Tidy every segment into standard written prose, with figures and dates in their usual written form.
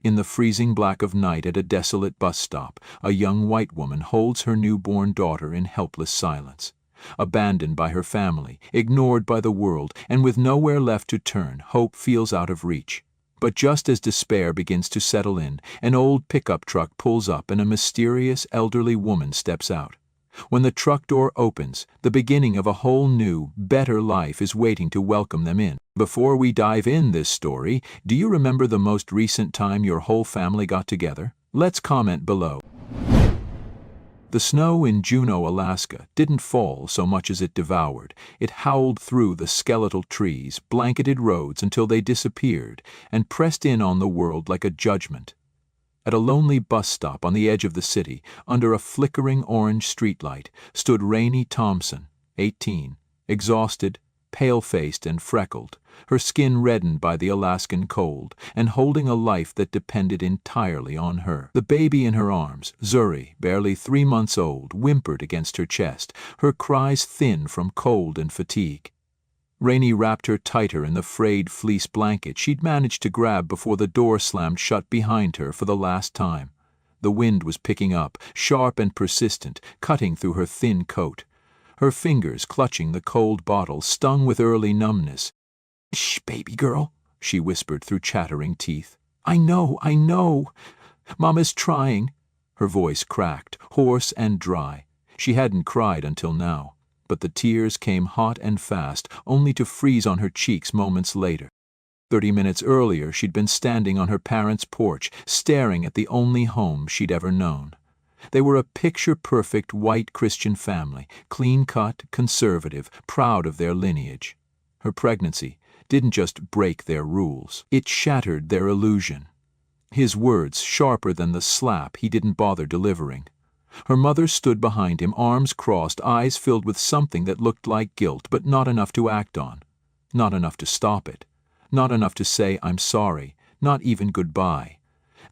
In the freezing black of night at a desolate bus stop, a young white woman holds her newborn daughter in helpless silence. Abandoned by her family, ignored by the world, and with nowhere left to turn, hope feels out of reach. But just as despair begins to settle in, an old pickup truck pulls up and a mysterious elderly woman steps out. When the truck door opens, the beginning of a whole new, better life is waiting to welcome them in. Before we dive in this story, do you remember the most recent time your whole family got together? Let's comment below. The snow in Juneau, Alaska, didn't fall so much as it devoured. It howled through the skeletal trees, blanketed roads until they disappeared, and pressed in on the world like a judgment. At a lonely bus stop on the edge of the city, under a flickering orange streetlight, stood Rainey Thompson, 18, exhausted, pale-faced and freckled, her skin reddened by the Alaskan cold, and holding a life that depended entirely on her. The baby in her arms, Zuri, barely 3 months old, whimpered against her chest, her cries thin from cold and fatigue. Rainey wrapped her tighter in the frayed fleece blanket she'd managed to grab before the door slammed shut behind her for the last time. The wind was picking up, sharp and persistent, cutting through her thin coat. Her fingers, clutching the cold bottle, stung with early numbness. "Shh, baby girl," she whispered through chattering teeth. I know. Mama's trying." Her voice cracked, hoarse and dry. She hadn't cried until now, but the tears came hot and fast, only to freeze on her cheeks moments later. 30 minutes earlier, she'd been standing on her parents' porch, staring at the only home she'd ever known. They were a picture-perfect white Christian family, clean-cut, conservative, proud of their lineage. Her pregnancy didn't just break their rules, it shattered their illusion. His words sharper than the slap he didn't bother delivering. Her mother stood behind him, arms crossed, eyes filled with something that looked like guilt, but not enough to act on. Not enough to stop it. Not enough to say, "I'm sorry," not even goodbye.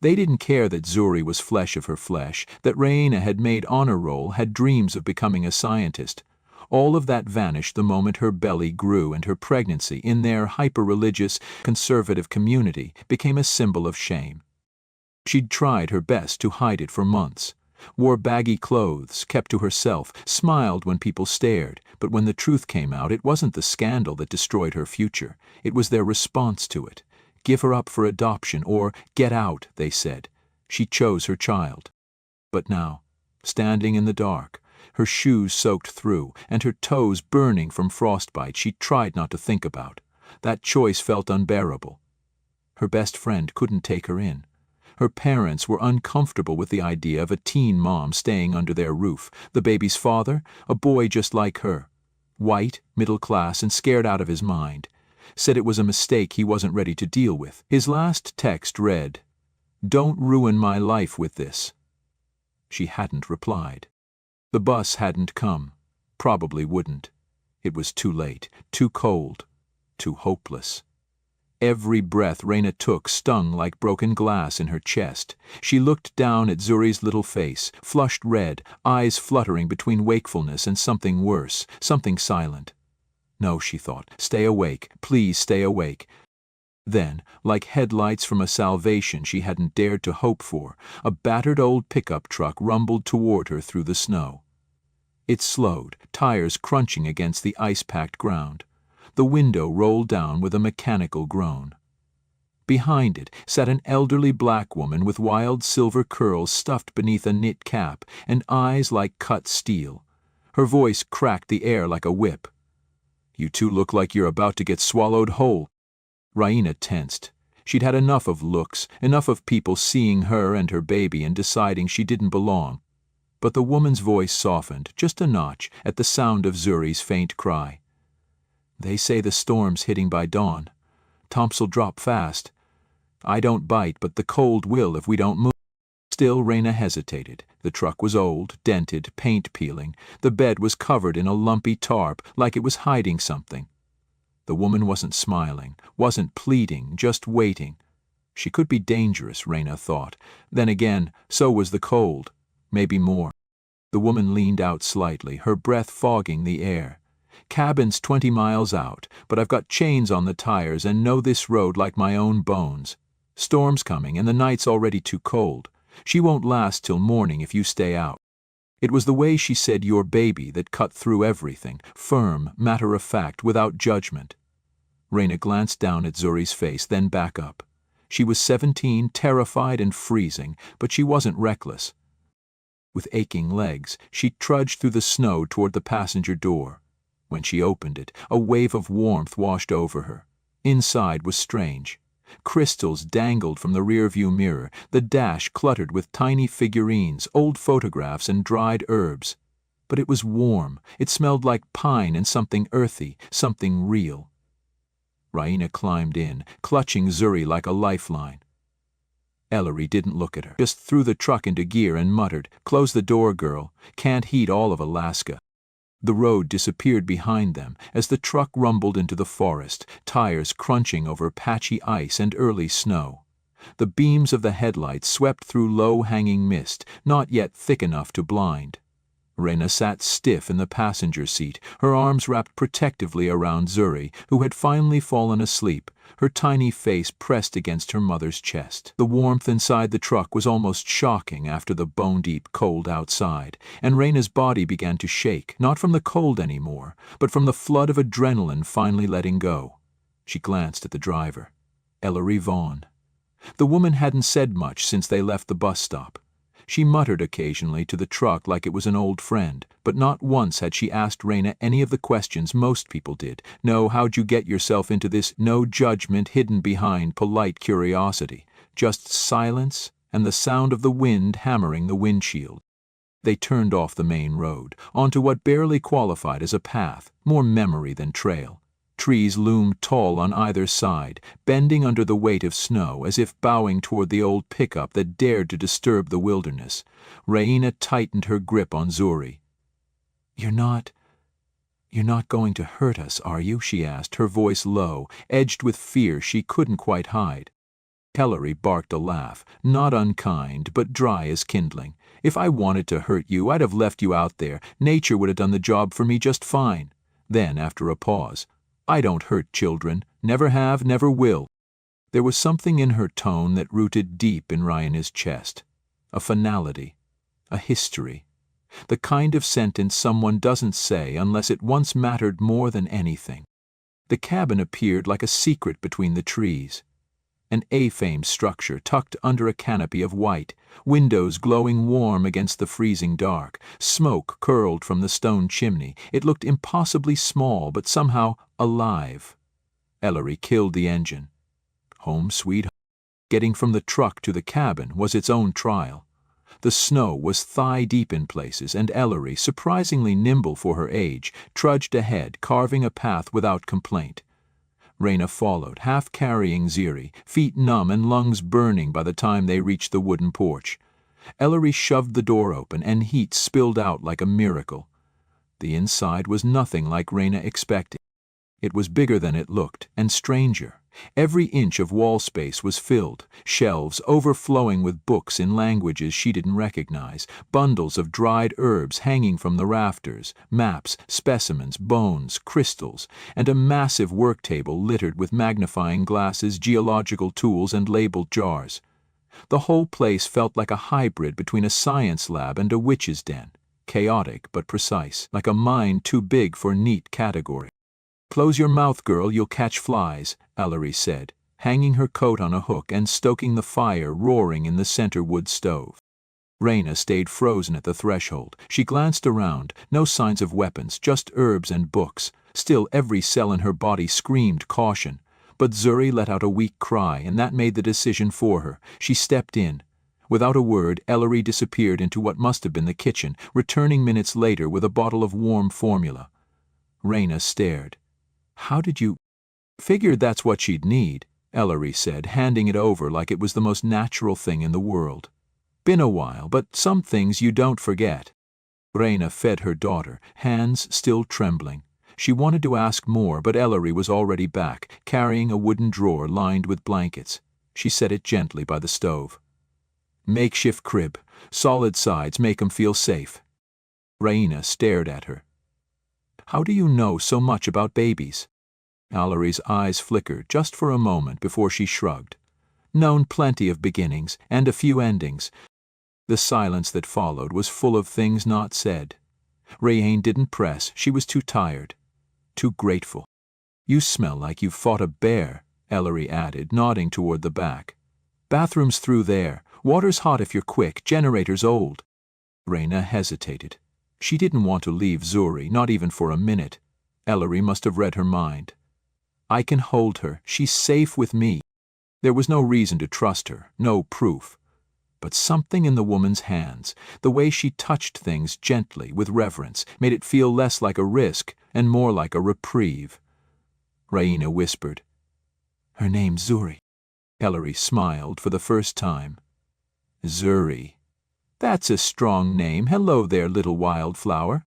They didn't care that Zuri was flesh of her flesh, that Raina had made honor roll, had dreams of becoming a scientist. All of that vanished the moment her belly grew and her pregnancy, in their hyper-religious, conservative community, became a symbol of shame. She'd tried her best to hide it for months. Wore baggy clothes, kept to herself, smiled when people stared, but when the truth came out, it wasn't the scandal that destroyed her future. It was their response to it. Give her up for adoption, or get out, they said. She chose her child. But now, standing in the dark, her shoes soaked through, and her toes burning from frostbite, she tried not to think about. That choice felt unbearable. Her best friend couldn't take her in. Her parents were uncomfortable with the idea of a teen mom staying under their roof. The baby's father, a boy just like her. White, middle class, and scared out of his mind. Said it was a mistake he wasn't ready to deal with. His last text read, "Don't ruin my life with this." She hadn't replied. The bus hadn't come. Probably wouldn't. It was too late, too cold, too hopeless. Every breath Raina took stung like broken glass in her chest. She looked down at Zuri's little face, flushed red, eyes fluttering between wakefulness and something worse, something silent. No, she thought, stay awake, please stay awake. Then, like headlights from a salvation she hadn't dared to hope for, a battered old pickup truck rumbled toward her through the snow. It slowed, tires crunching against the ice-packed ground. The window rolled down with a mechanical groan. Behind it sat an elderly black woman with wild silver curls stuffed beneath a knit cap and eyes like cut steel. Her voice cracked the air like a whip. "You two look like you're about to get swallowed whole." Raina tensed. She'd had enough of looks, enough of people seeing her and her baby and deciding she didn't belong. But the woman's voice softened, just a notch, at the sound of Zuri's faint cry. "They say the storm's hitting by dawn. Tomps'll drop fast. I don't bite, but the cold will if we don't move." Still, Raina hesitated. The truck was old, dented, paint peeling. The bed was covered in a lumpy tarp, like it was hiding something. The woman wasn't smiling, wasn't pleading, just waiting. She could be dangerous, Raina thought. Then again, so was the cold. Maybe more. The woman leaned out slightly, her breath fogging the air. "Cabin's 20 miles out, but I've got chains on the tires and know this road like my own bones. Storm's coming and the night's already too cold. She won't last till morning if you stay out." It was the way she said "your baby" that cut through everything, firm, matter-of-fact, without judgment. Raina glanced down at Zuri's face, then back up. She was 17, terrified and freezing, but she wasn't reckless. With aching legs, she trudged through the snow toward the passenger door. When she opened it, a wave of warmth washed over her. Inside was strange. Crystals dangled from the rearview mirror, the dash cluttered with tiny figurines, old photographs, and dried herbs. But it was warm. It smelled like pine and something earthy, something real. Raina climbed in, clutching Zuri like a lifeline. Ellery didn't look at her, just threw the truck into gear and muttered, "Close the door, girl. Can't heat all of Alaska." The road disappeared behind them as the truck rumbled into the forest, tires crunching over patchy ice and early snow. The beams of the headlights swept through low-hanging mist, not yet thick enough to blind. Raina sat stiff in the passenger seat, her arms wrapped protectively around Zuri, who had finally fallen asleep, her tiny face pressed against her mother's chest. The warmth inside the truck was almost shocking after the bone-deep cold outside, and Raina's body began to shake, not from the cold anymore, but from the flood of adrenaline finally letting go. She glanced at the driver, Ellery Vaughn. The woman hadn't said much since they left the bus stop. She muttered occasionally to the truck like it was an old friend, but not once had she asked Raina any of the questions most people did. No, how'd you get yourself into this? No judgment hidden behind polite curiosity. Just silence and the sound of the wind hammering the windshield. They turned off the main road, onto what barely qualified as a path, more memory than trail. Trees loomed tall on either side, bending under the weight of snow, as if bowing toward the old pickup that dared to disturb the wilderness. Raina tightened her grip on Zuri. You're not going to hurt us, are you?" she asked, her voice low, edged with fear she couldn't quite hide. Ellery barked a laugh, not unkind, but dry as kindling. "If I wanted to hurt you, I'd have left you out there. Nature would have done the job for me just fine." Then, after a pause, "I don't hurt children, never have, never will." There was something in her tone that rooted deep in Raina's chest. A finality, a history. The kind of sentence someone doesn't say unless it once mattered more than anything. The cabin appeared like a secret between the trees. An A-frame structure tucked under a canopy of white, windows glowing warm against the freezing dark, smoke curled from the stone chimney. It looked impossibly small, but somehow alive. Ellery killed the engine. Home sweet home. Getting from the truck to the cabin was its own trial. The snow was thigh-deep in places, and Ellery, surprisingly nimble for her age, trudged ahead, carving a path without complaint. Raina followed, half carrying Zuri, feet numb and lungs burning by the time they reached the wooden porch. Ellery shoved the door open, and heat spilled out like a miracle. The inside was nothing like Raina expected. It was bigger than it looked, and stranger. Every inch of wall space was filled, shelves overflowing with books in languages she didn't recognize, bundles of dried herbs hanging from the rafters, maps, specimens, bones, crystals, and a massive work table littered with magnifying glasses, geological tools, and labeled jars. The whole place felt like a hybrid between a science lab and a witch's den, chaotic but precise, like a mind too big for neat category. "Close your mouth, girl, you'll catch flies," Ellery said, hanging her coat on a hook and stoking the fire roaring in the center wood stove. Raina stayed frozen at the threshold. She glanced around, no signs of weapons, just herbs and books. Still, every cell in her body screamed caution. But Zuri let out a weak cry, and that made the decision for her. She stepped in. Without a word, Ellery disappeared into what must have been the kitchen, returning minutes later with a bottle of warm formula. Raina stared. "How did you—" "Figured that's what she'd need," Ellery said, handing it over like it was the most natural thing in the world. "Been a while, but some things you don't forget." Raina fed her daughter, hands still trembling. She wanted to ask more, but Ellery was already back, carrying a wooden drawer lined with blankets. She set it gently by the stove. "Makeshift crib. Solid sides make 'em feel safe." Raina stared at her. "How do you know so much about babies?" Ellery's eyes flickered just for a moment before she shrugged. known plenty of beginnings and a few endings. The silence that followed was full of things not said. Rayanne didn't press, she was too tired, too grateful. "You smell like you've fought a bear," Ellery added, nodding toward the back. "Bathroom's through there. Water's hot if you're quick, generator's old." Raina hesitated. She didn't want to leave Zuri, not even for a minute. Ellery must have read her mind. "I can hold her. She's safe with me." There was no reason to trust her, no proof. But something in the woman's hands, the way she touched things gently, with reverence, made it feel less like a risk and more like a reprieve. Raina whispered, "Her name's Zuri." Ellery smiled for the first time. "Zuri. That's a strong name. Hello there, little wildflower."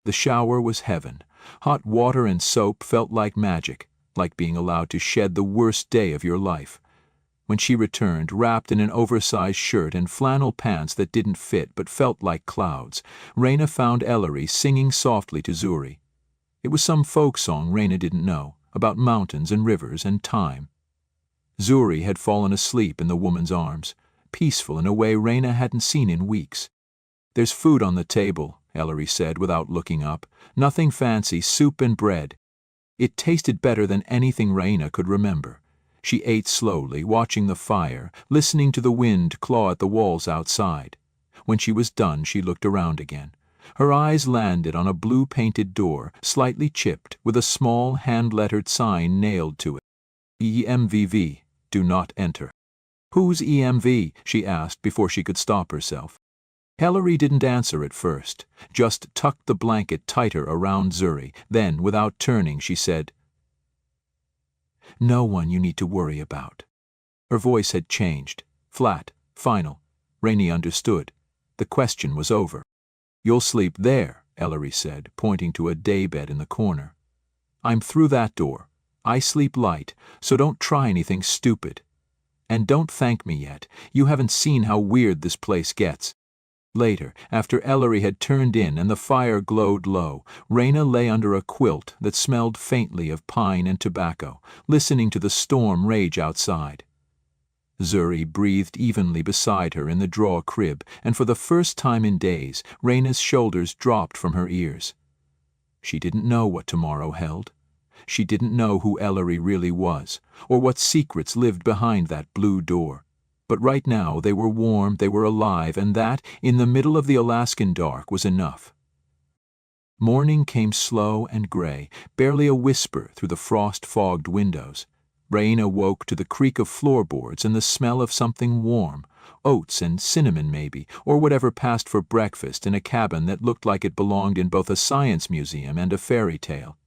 The shower was heaven. Hot water and soap felt like magic, like being allowed to shed the worst day of your life. When she returned, wrapped in an oversized shirt and flannel pants that didn't fit but felt like clouds, Raina found Ellery singing softly to Zuri. It was some folk song Raina didn't know, about mountains and rivers and time. Zuri had fallen asleep in the woman's arms, peaceful in a way Raina hadn't seen in weeks. "There's food on the table," Ellery said without looking up. "Nothing fancy, soup and bread." It tasted better than anything Raina could remember. She ate slowly, watching the fire, listening to the wind claw at the walls outside. When she was done, she looked around again. Her eyes landed on a blue-painted door, slightly chipped, with a small hand-lettered sign nailed to it. "EMVV, do not enter." "Who's EMV?" she asked before she could stop herself. Ellery didn't answer at first, just tucked the blanket tighter around Zuri. Then, without turning, she said, "No one you need to worry about." Her voice had changed, flat, final. Rainey understood. The question was over. "You'll sleep there," Ellery said, pointing to a daybed in the corner. "I'm through that door. I sleep light, so don't try anything stupid. And don't thank me yet. You haven't seen how weird this place gets." Later, after Ellery had turned in and the fire glowed low, Raina lay under a quilt that smelled faintly of pine and tobacco, listening to the storm rage outside. Zuri breathed evenly beside her in the draw crib, and for the first time in days, Raina's shoulders dropped from her ears. She didn't know what tomorrow held. She didn't know who Ellery really was, or what secrets lived behind that blue door. But right now they were warm, they were alive, and that, in the middle of the Alaskan dark, was enough. Morning came slow and gray, barely a whisper through the frost-fogged windows. Raina woke to the creak of floorboards and the smell of something warm, oats and cinnamon maybe, or whatever passed for breakfast in a cabin that looked like it belonged in both a science museum and a fairy tale.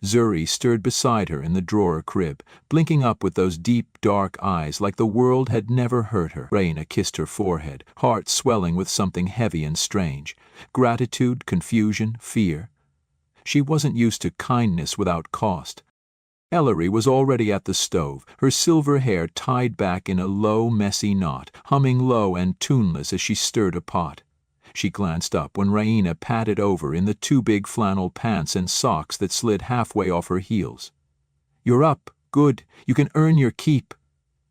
Zuri stirred beside her in the drawer crib, blinking up with those deep, dark eyes like the world had never hurt her. Raina kissed her forehead, heart swelling with something heavy and strange. Gratitude, confusion, fear. She wasn't used to kindness without cost. Ellery was already at the stove, her silver hair tied back in a low, messy knot, humming low and tuneless as she stirred a pot. She glanced up when Raina padded over in the two big flannel pants and socks that slid halfway off her heels. "You're up. Good. You can earn your keep."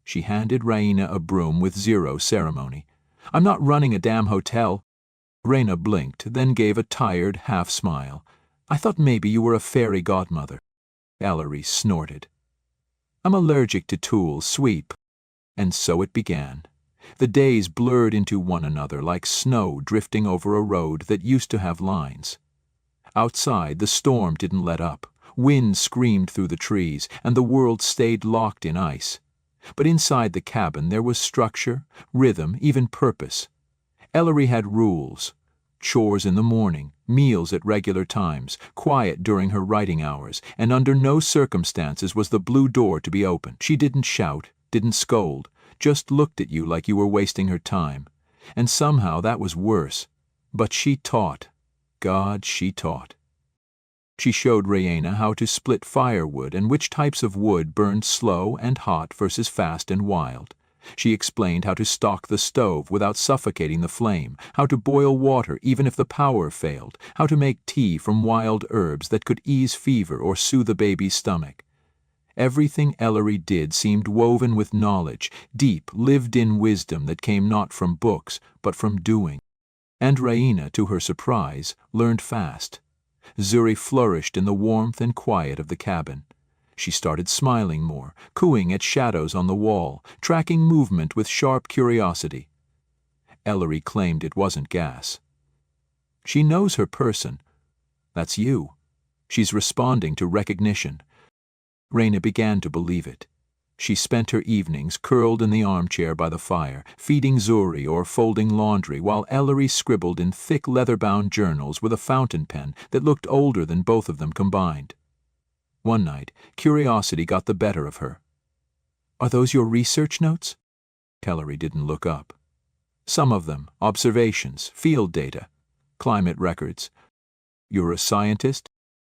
She handed Raina a broom with zero ceremony. "I'm not running a damn hotel." Raina blinked, then gave a tired half-smile. "I thought maybe you were a fairy godmother." Ellery snorted. "I'm allergic to tools, sweep." And so it began. The days blurred into one another like snow drifting over a road that used to have lines. Outside, the storm didn't let up. Wind screamed through the trees, and the world stayed locked in ice. But inside the cabin there was structure, rhythm, even purpose. Ellery had rules. Chores in the morning, meals at regular times, quiet during her writing hours, and under no circumstances was the blue door to be opened. She didn't shout, didn't scold, just looked at you like you were wasting her time. And somehow that was worse. But she taught. God, she taught. She showed Raina how to split firewood and which types of wood burned slow and hot versus fast and wild. She explained how to stock the stove without suffocating the flame, how to boil water even if the power failed, how to make tea from wild herbs that could ease fever or soothe a baby's stomach. Everything Ellery did seemed woven with knowledge, deep, lived-in wisdom that came not from books, but from doing. And Raina, to her surprise, learned fast. Zuri flourished in the warmth and quiet of the cabin. She started smiling more, cooing at shadows on the wall, tracking movement with sharp curiosity. Ellery claimed it wasn't gas. She knows her person. That's you. She's responding to recognition. Raina began to believe it. She spent her evenings curled in the armchair by the fire, feeding Zuri or folding laundry, while Ellery scribbled in thick leather-bound journals with a fountain pen that looked older than both of them combined. One night, curiosity got the better of her. "Are those your research notes?" Ellery didn't look up. "Some of them, observations, field data, climate records." "You're a scientist?"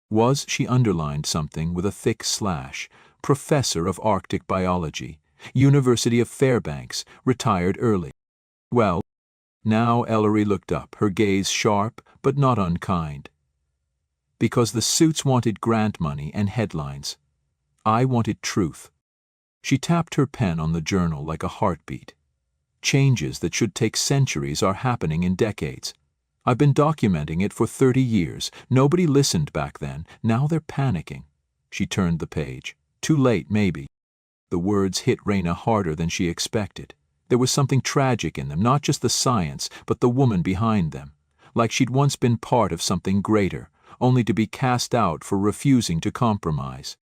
Was, she underlined something with a thick slash. "Professor of Arctic Biology, University of Fairbanks, retired early." "Well," now Ellery looked up, her gaze sharp but not unkind. "Because the suits wanted grant money and headlines. I wanted truth." She tapped her pen on the journal like a heartbeat. "Changes that should take centuries are happening in decades. I've been documenting it for 30 years. Nobody listened back then. Now they're panicking." She turned the page. "Too late, maybe." The words hit Raina harder than she expected. There was something tragic in them, not just the science, but the woman behind them. Like she'd once been part of something greater, only to be cast out for refusing to compromise.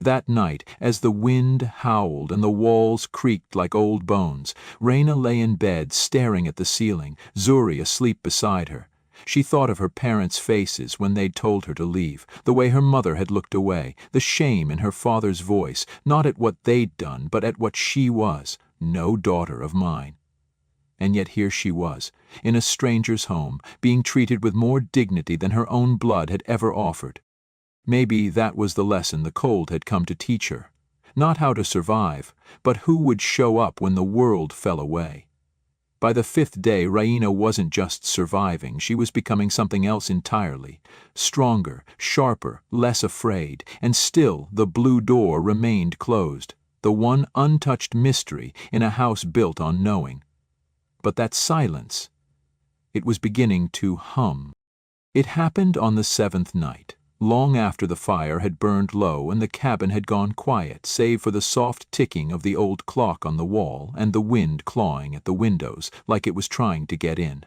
That night, as the wind howled and the walls creaked like old bones, Raina lay in bed staring at the ceiling, Zuri asleep beside her. She thought of her parents' faces when they'd told her to leave, the way her mother had looked away, the shame in her father's voice, not at what they'd done, but at what she was, no daughter of mine. And yet here she was, in a stranger's home, being treated with more dignity than her own blood had ever offered. Maybe that was the lesson the cold had come to teach her. Not how to survive, but who would show up when the world fell away. By the 5th day, Raina wasn't just surviving, she was becoming something else entirely. Stronger, sharper, less afraid, and still the blue door remained closed, the one untouched mystery in a house built on knowing. But that silence, it was beginning to hum. It happened on the 7th night, long after the fire had burned low and the cabin had gone quiet, save for the soft ticking of the old clock on the wall and the wind clawing at the windows like it was trying to get in.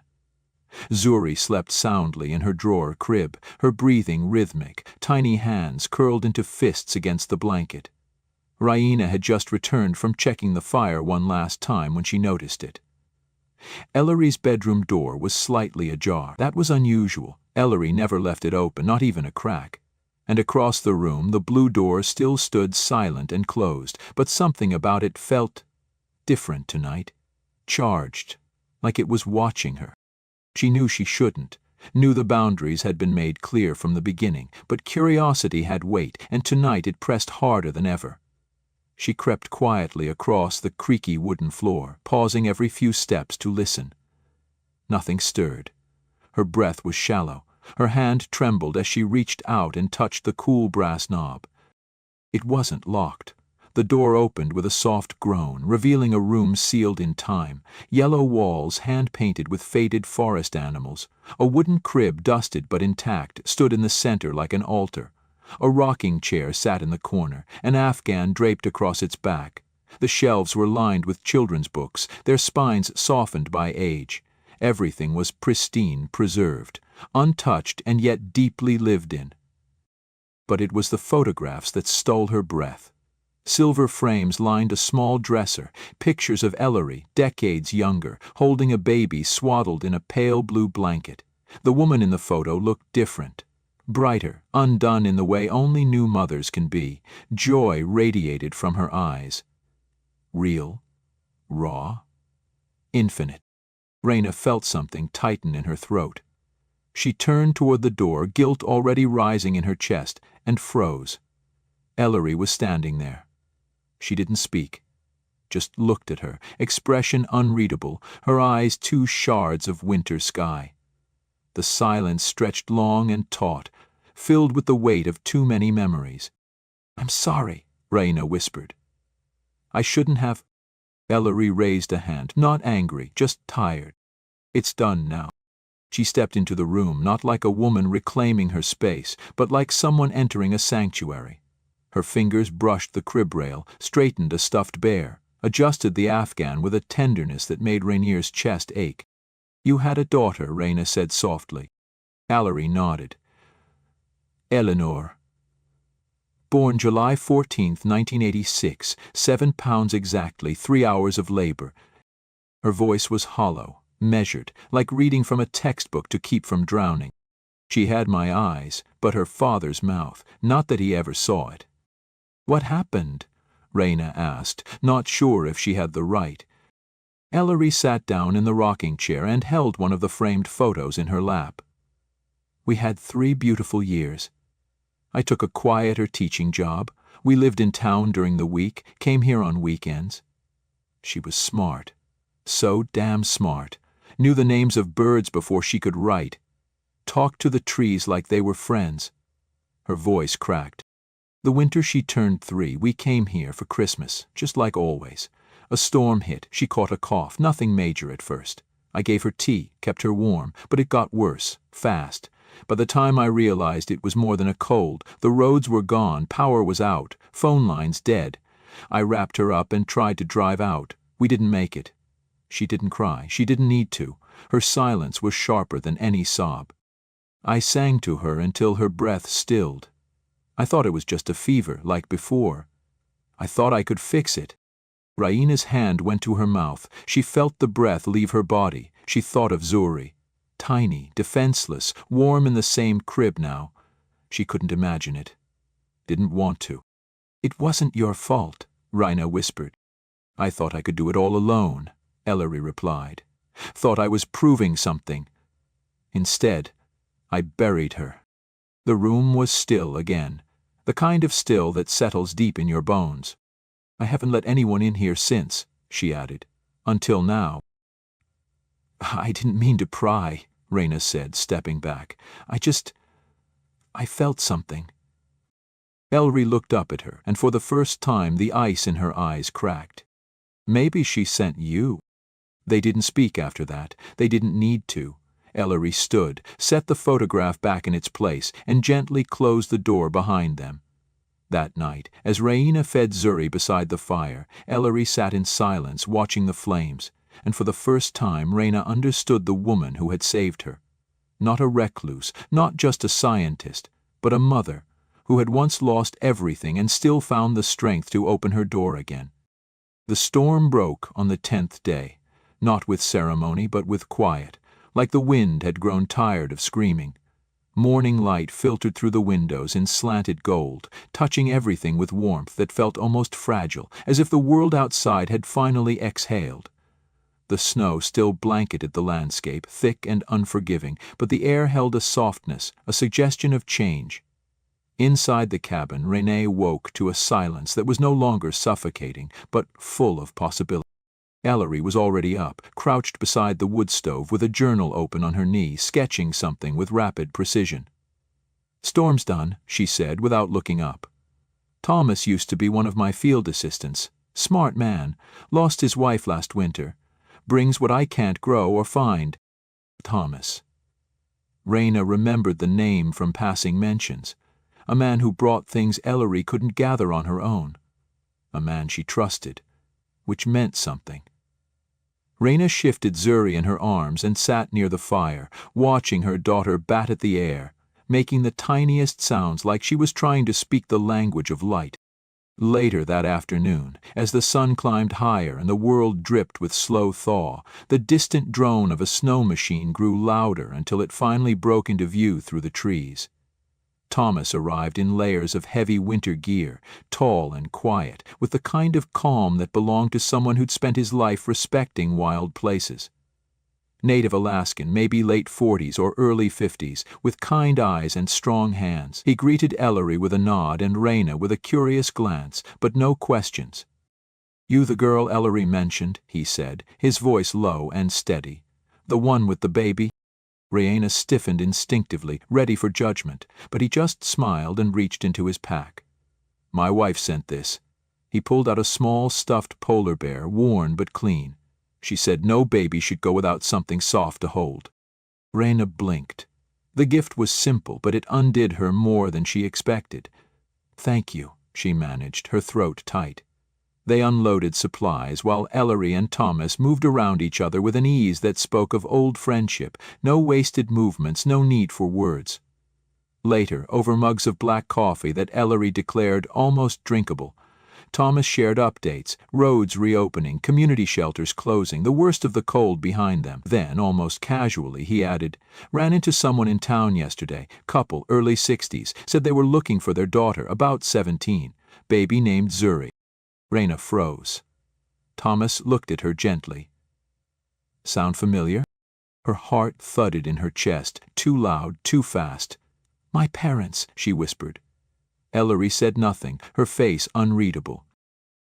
Zuri slept soundly in her drawer crib, her breathing rhythmic, tiny hands curled into fists against the blanket. Raina had just returned from checking the fire one last time when she noticed it. Ellery's bedroom door was slightly ajar. That was unusual. Ellery never left it open, not even a crack. And across the room, the blue door still stood silent and closed, but something about it felt different tonight. Charged, like it was watching her. She knew she shouldn't, knew the boundaries had been made clear from the beginning, but curiosity had weight, and tonight it pressed harder than ever. She crept quietly across the creaky wooden floor, pausing every few steps to listen. Nothing stirred. Her breath was shallow. Her hand trembled as she reached out and touched the cool brass knob. It wasn't locked. The door opened with a soft groan, revealing a room sealed in time, yellow walls hand-painted with faded forest animals. A wooden crib, dusted but intact, stood in the center like an altar. A rocking chair sat in the corner, an afghan draped across its back. The shelves were lined with children's books, their spines softened by age. Everything was pristine, preserved, untouched and yet deeply lived in. But it was the photographs that stole her breath. Silver frames lined a small dresser, pictures of Ellery, decades younger, holding a baby swaddled in a pale blue blanket. The woman in the photo looked different. Brighter, undone in the way only new mothers can be. Joy radiated from her eyes. Real, raw, infinite. Raina felt something tighten in her throat. She turned toward the door, guilt already rising in her chest, and froze. Ellery was standing there. She didn't speak, just looked at her, expression unreadable, her eyes two shards of winter sky. The silence stretched long and taut, filled with the weight of too many memories. "I'm sorry," Raina whispered. I shouldn't have. Ellery raised a hand, not angry, just tired. It's done now. She stepped into the room, not like a woman reclaiming her space, but like someone entering a sanctuary. Her fingers brushed the crib rail, straightened a stuffed bear, adjusted the Afghan with a tenderness that made Rainier's chest ache. You had a daughter, Raina said softly. Ellery nodded. Eleanor. Born July 14, 1986, 7 pounds exactly, 3 hours of labor. Her voice was hollow, measured, like reading from a textbook to keep from drowning. She had my eyes, but her father's mouth, not that he ever saw it. What happened? Raina asked, not sure if she had the right. Ellery sat down in the rocking chair and held one of the framed photos in her lap. We had 3 beautiful years. I took a quieter teaching job. We lived in town during the week, came here on weekends. She was smart. So damn smart. Knew the names of birds before she could write. Talked to the trees like they were friends. Her voice cracked. The winter she turned 3, we came here for Christmas, just like always. A storm hit, she caught a cough, nothing major at first. I gave her tea, kept her warm, but it got worse, fast. By the time I realized it was more than a cold, the roads were gone, power was out, phone lines dead. I wrapped her up and tried to drive out. We didn't make it. She didn't cry. She didn't need to. Her silence was sharper than any sob. I sang to her until her breath stilled. I thought it was just a fever, like before. I thought I could fix it. Raina's hand went to her mouth. She felt the breath leave her body. She thought of Zuri. Tiny, defenseless, warm in the same crib now. She couldn't imagine it. Didn't want to. It wasn't your fault, Raina whispered. I thought I could do it all alone, Ellery replied. Thought I was proving something. Instead, I buried her. The room was still again, the kind of still that settles deep in your bones. I haven't let anyone in here since, she added. Until now. I didn't mean to pry, Raina said, stepping back. I felt something. Ellery looked up at her, and for the first time the ice in her eyes cracked. Maybe she sent you. They didn't speak after that. They didn't need to. Ellery stood, set the photograph back in its place, and gently closed the door behind them. That night, as Raina fed Zuri beside the fire, Ellery sat in silence, watching the flames. And for the first time Raina understood the woman who had saved her. Not a recluse, not just a scientist, but a mother, who had once lost everything and still found the strength to open her door again. The storm broke on the 10th day, not with ceremony but with quiet, like the wind had grown tired of screaming. Morning light filtered through the windows in slanted gold, touching everything with warmth that felt almost fragile, as if the world outside had finally exhaled. The snow still blanketed the landscape, thick and unforgiving, but the air held a softness, a suggestion of change. Inside the cabin, Renee woke to a silence that was no longer suffocating, but full of possibility. Ellery was already up, crouched beside the wood stove with a journal open on her knee, sketching something with rapid precision. "Storm's done," she said without looking up. "Thomas used to be one of my field assistants. Smart man. Lost his wife last winter. Brings what I can't grow or find." Thomas. Raina remembered the name from passing mentions. A man who brought things Ellery couldn't gather on her own. A man she trusted, which meant something. Raina shifted Zuri in her arms and sat near the fire, watching her daughter bat at the air, making the tiniest sounds like she was trying to speak the language of light. Later that afternoon, as the sun climbed higher and the world dripped with slow thaw, the distant drone of a snow machine grew louder until it finally broke into view through the trees. Thomas arrived in layers of heavy winter gear, tall and quiet, with the kind of calm that belonged to someone who'd spent his life respecting wild places. Native Alaskan, maybe late 40s or early 50s, with kind eyes and strong hands, he greeted Ellery with a nod and Raina with a curious glance, but no questions. "You the girl Ellery mentioned," he said, his voice low and steady. "The one with the baby?" Raina stiffened instinctively, ready for judgment, but he just smiled and reached into his pack. My wife sent this." He pulled out a small stuffed polar bear, worn but clean. She said no baby should go without something soft to hold. Raina blinked. The gift was simple, but it undid her more than she expected. "Thank you," she managed, her throat tight. They unloaded supplies, while Ellery and Thomas moved around each other with an ease that spoke of old friendship, no wasted movements, no need for words. Later, over mugs of black coffee that Ellery declared almost drinkable, Thomas shared updates, roads reopening, community shelters closing, the worst of the cold behind them. Then, almost casually, he added, "Ran into someone in town yesterday, couple, early 60s, said they were looking for their daughter, about 17, baby named Zuri." Raina froze. Thomas looked at her gently. "Sound familiar?" Her heart thudded in her chest, too loud, too fast. "My parents," she whispered. Ellery said nothing, her face unreadable.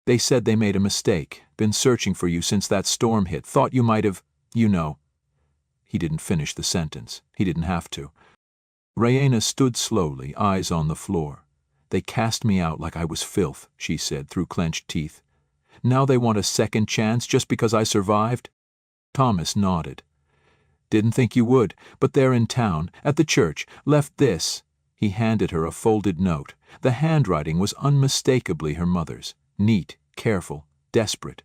"They said they made a mistake, been searching for you since that storm hit, thought you might have, you know." He didn't finish the sentence. He didn't have to. Raina stood slowly, eyes on the floor. "They cast me out like I was filth," she said through clenched teeth. "Now they want a second chance just because I survived?" Thomas nodded. "Didn't think you would, but they're in town, at the church, left this." He handed her a folded note. The handwriting was unmistakably her mother's, neat, careful, desperate.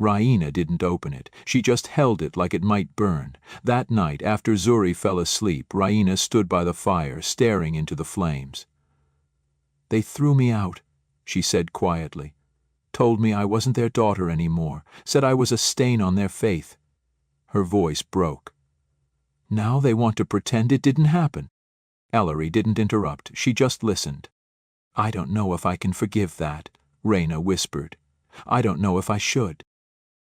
Raina didn't open it. She just held it like it might burn. That night, after Zuri fell asleep, Raina stood by the fire, staring into the flames. "They threw me out," she said quietly. "Told me I wasn't their daughter anymore. Said I was a stain on their faith." Her voice broke. "Now they want to pretend it didn't happen." Ellery didn't interrupt. She just listened. "I don't know if I can forgive that," Raina whispered. "I don't know if I should."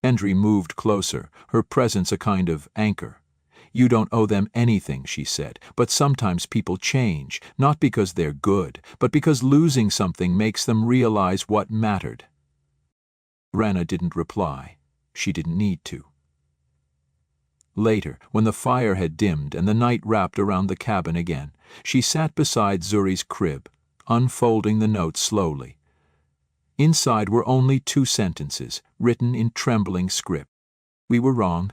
Hendry moved closer, her presence a kind of anchor. "You don't owe them anything," she said, "but sometimes people change, not because they're good, but because losing something makes them realize what mattered." Raina didn't reply. She didn't need to. Later, when the fire had dimmed and the night wrapped around the cabin again, she sat beside Zuri's crib, unfolding the note slowly. Inside were only 2 sentences, written in trembling script. "We were wrong.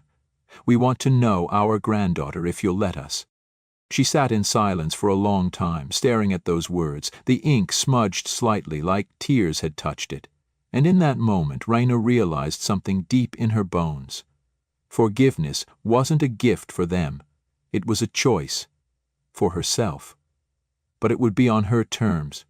We want to know our granddaughter if you'll let us." She sat in silence for a long time, staring at those words, the ink smudged slightly like tears had touched it. And in that moment, Raina realized something deep in her bones. Forgiveness wasn't a gift for them. It was a choice. For herself. But it would be on her terms.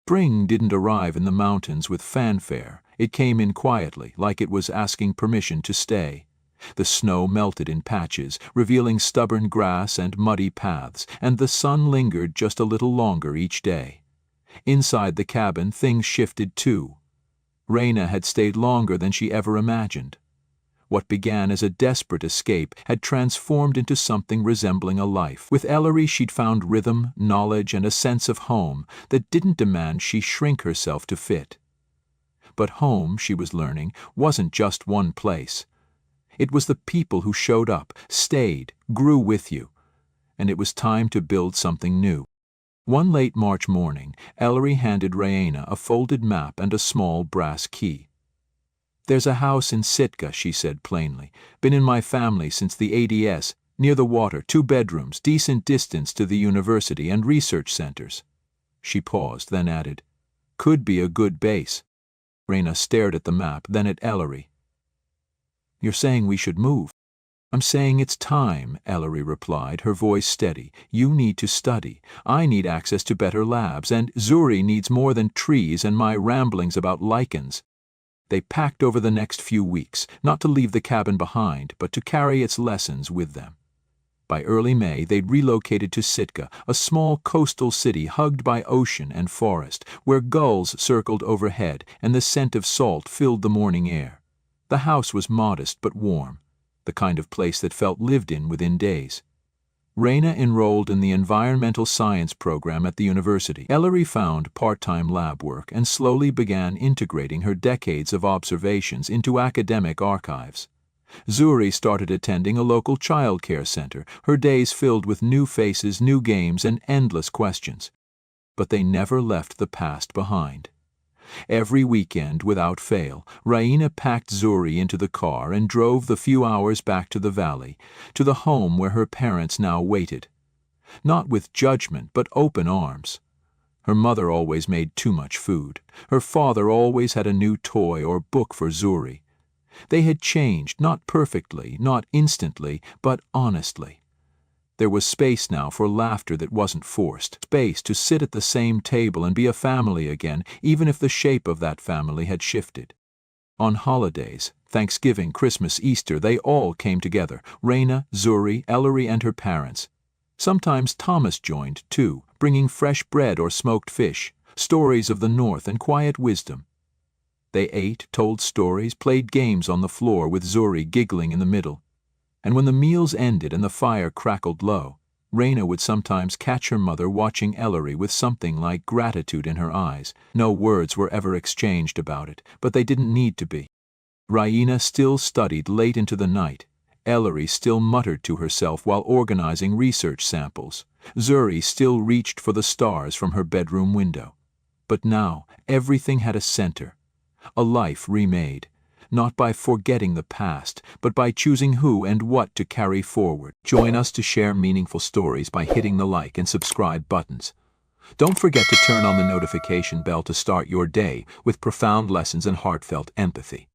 Spring didn't arrive in the mountains with fanfare. It came in quietly, like it was asking permission to stay. The snow melted in patches, revealing stubborn grass and muddy paths, and the sun lingered just a little longer each day. Inside the cabin, things shifted too. Raina had stayed longer than she ever imagined. What began as a desperate escape had transformed into something resembling a life. With Ellery she'd found rhythm, knowledge, and a sense of home that didn't demand she shrink herself to fit. But home, she was learning, wasn't just one place. It was the people who showed up, stayed, grew with you. And it was time to build something new. One late March morning, Ellery handed Raina a folded map and a small brass key. "There's a house in Sitka," she said plainly. "Been in my family since the ADS, near the water, 2 bedrooms, decent distance to the university and research centers." She paused, then added, "Could be a good base." Raina stared at the map, then at Ellery. "You're saying we should move?" "I'm saying it's time," Ellery replied, her voice steady. "You need to study. I need access to better labs, and Zuri needs more than trees and my ramblings about lichens." They packed over the next few weeks, not to leave the cabin behind, but to carry its lessons with them. By early May, they'd relocated to Sitka, a small coastal city hugged by ocean and forest, where gulls circled overhead and the scent of salt filled the morning air. The house was modest but warm, the kind of place that felt lived in within days. Raina enrolled in the environmental science program at the university. Ellery found part-time lab work and slowly began integrating her decades of observations into academic archives. Zuri started attending a local child care center, her days filled with new faces, new games, and endless questions. but they never left the past behind. Every weekend, without fail, Raina packed Zuri into the car and drove the few hours back to the valley, to the home where her parents now waited. Not with judgment, but open arms. Her mother always made too much food. Her father always had a new toy or book for Zuri. They had changed, not perfectly, not instantly, but honestly. There was space now for laughter that wasn't forced, space to sit at the same table and be a family again, even if the shape of that family had shifted. On holidays, Thanksgiving, Christmas, Easter, they all came together, Raina, Zuri, Ellery, and her parents. Sometimes Thomas joined, too, bringing fresh bread or smoked fish, stories of the North and quiet wisdom. They ate, told stories, played games on the floor with Zuri giggling in the middle. And when the meals ended and the fire crackled low, Raina would sometimes catch her mother watching Ellery with something like gratitude in her eyes. No words were ever exchanged about it, but they didn't need to be. Raina still studied late into the night. Ellery still muttered to herself while organizing research samples. Zuri still reached for the stars from her bedroom window. But now everything had a center, a life remade. Not by forgetting the past, but by choosing who and what to carry forward. Join us to share meaningful stories by hitting the like and subscribe buttons. Don't forget to turn on the notification bell to start your day with profound lessons and heartfelt empathy.